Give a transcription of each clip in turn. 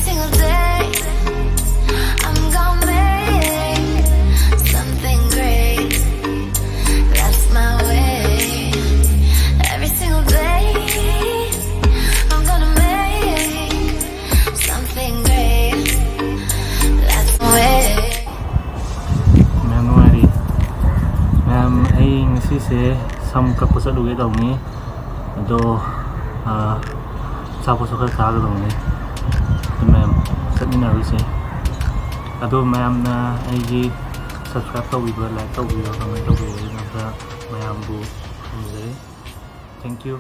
single day I'm gonna make something great. That's my way. Every single day I'm gonna make something great. That's my way. Manipuri anh ngasi se sam ka pusa duge daw ni ado sa pusa ka sa daw ni ma'am sa dinner se ado ma'am na ai gi subscribe to video like to video comment to video na sa ma'am bu thank you.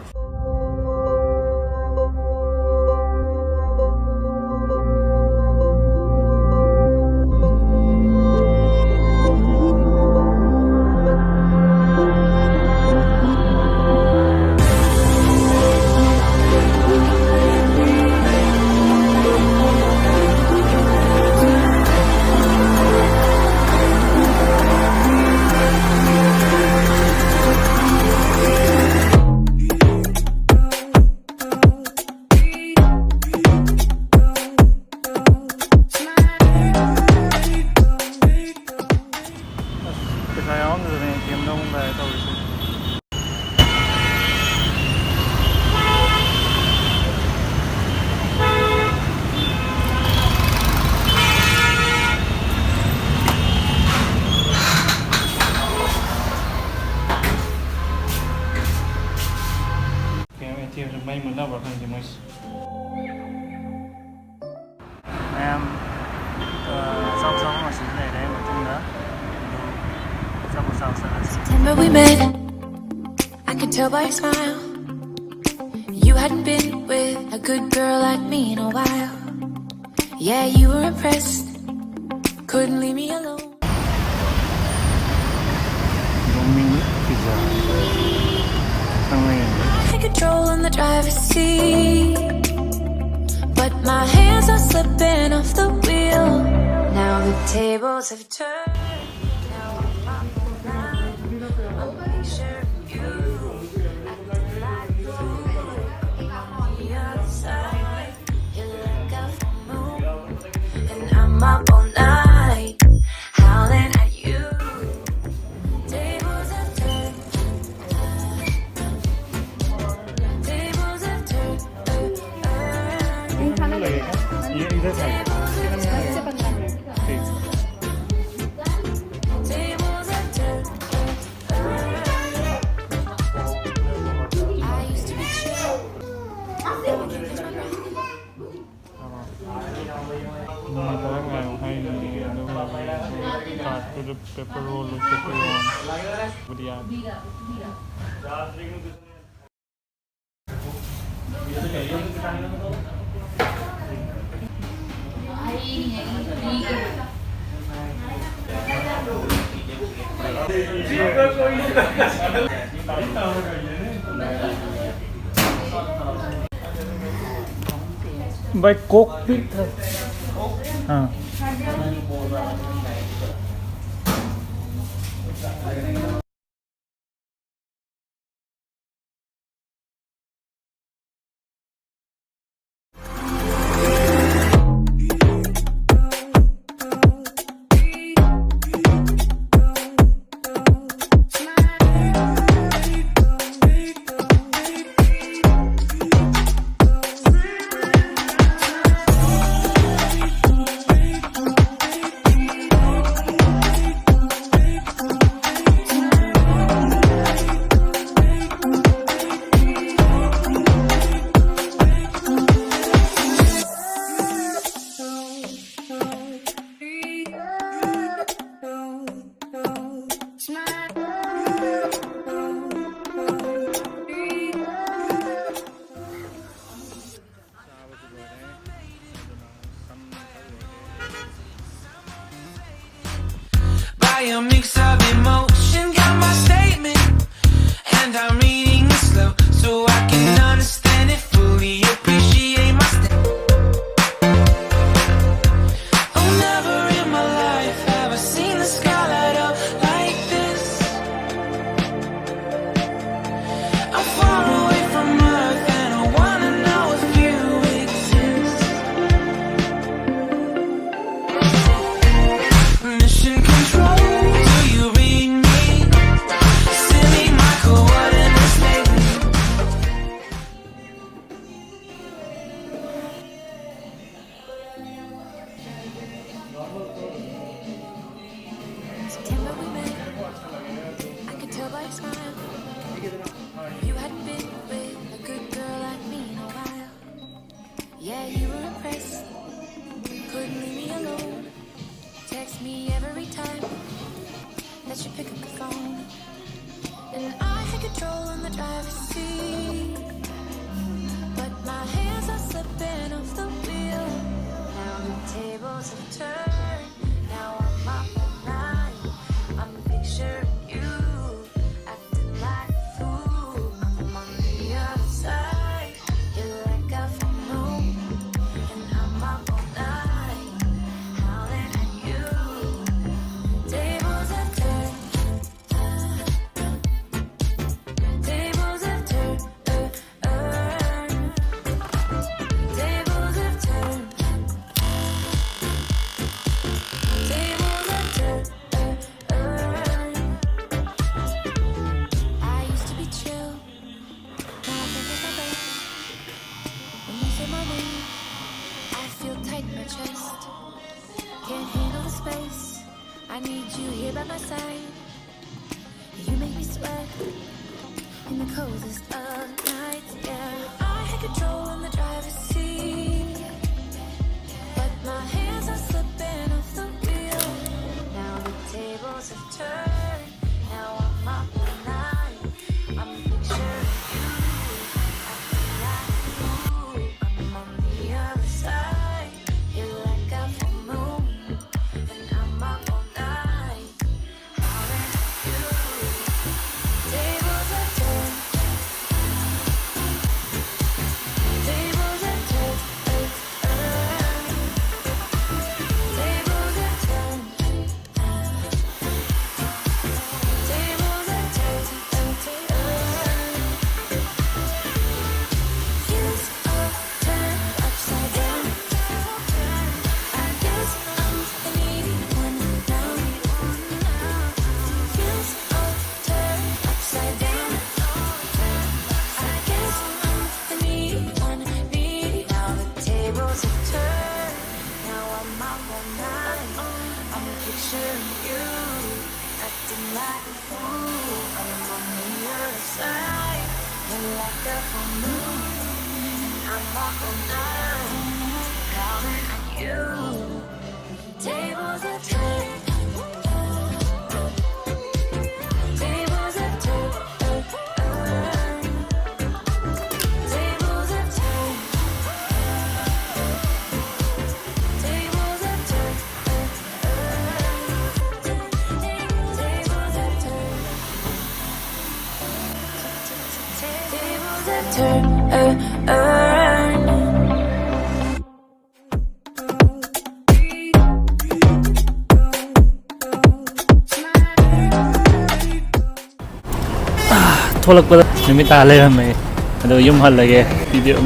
May muna ba kang dimos? Em song mà xíu này đấy một chút nữa. September we met. I could tell by your smile you hadn't been with a good girl like me in a while. Yeah, you were impressed. Couldn't leave me alone. Take control in the driver's seat, but my hands are slipping off the wheel. Now the tables have turned. Now I'm up all night. I'm pretty sure you acting like a fool. On the other side, you look out for moon, and I'm up all night, howling at you. Tables have turned. Tables have turned. Tables have turned. I used to be chill. Pepper roll with pepperoni. By Coke with space. I need you here by my side. You make me sweat in the coldest of nights. Yeah, I had control in the driver's seat, but my hands are slipping off the wheel. Now the tables have turned. Now I'm up all night. I'm picturing you acting like you. I'm on the other side. You're like a full moon, and I'm up all night. Howling at you. Tables have turned. Tables have turned. Tables have turned. Tables have turned. Heels are turned upside down. I guess I'm the needy one now. Heels are turned upside down. I guess I'm the needy one, needy. Now the tables have turned. Now I'm up all night. I'm picturing you acting like a fool. I'm on the other side. You're like a full moon, and I'm up all night, counting on you. Tables have turned. Tables have turned. Tables have turned. Tables have turned. Tables have turned. Tables have turned. ꯊꯣꯛꯂꯛꯄꯗ ꯅꯨꯃꯤꯠ ꯇꯥ ꯂꯩꯔꯝꯃꯦ ꯑꯗꯣ ꯌꯨꯝ ꯍꯜꯂꯒꯦ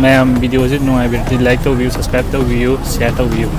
ꯃꯌꯥꯝ ꯚꯤꯗꯤꯑꯣꯁꯤ ꯅꯨꯡꯉꯥꯏꯕꯤꯔꯗꯤ like ꯇꯧꯕꯤꯌꯨ, subscribe ꯇꯧꯕꯤꯌꯨ, share ꯇꯧꯕꯤꯌꯨ.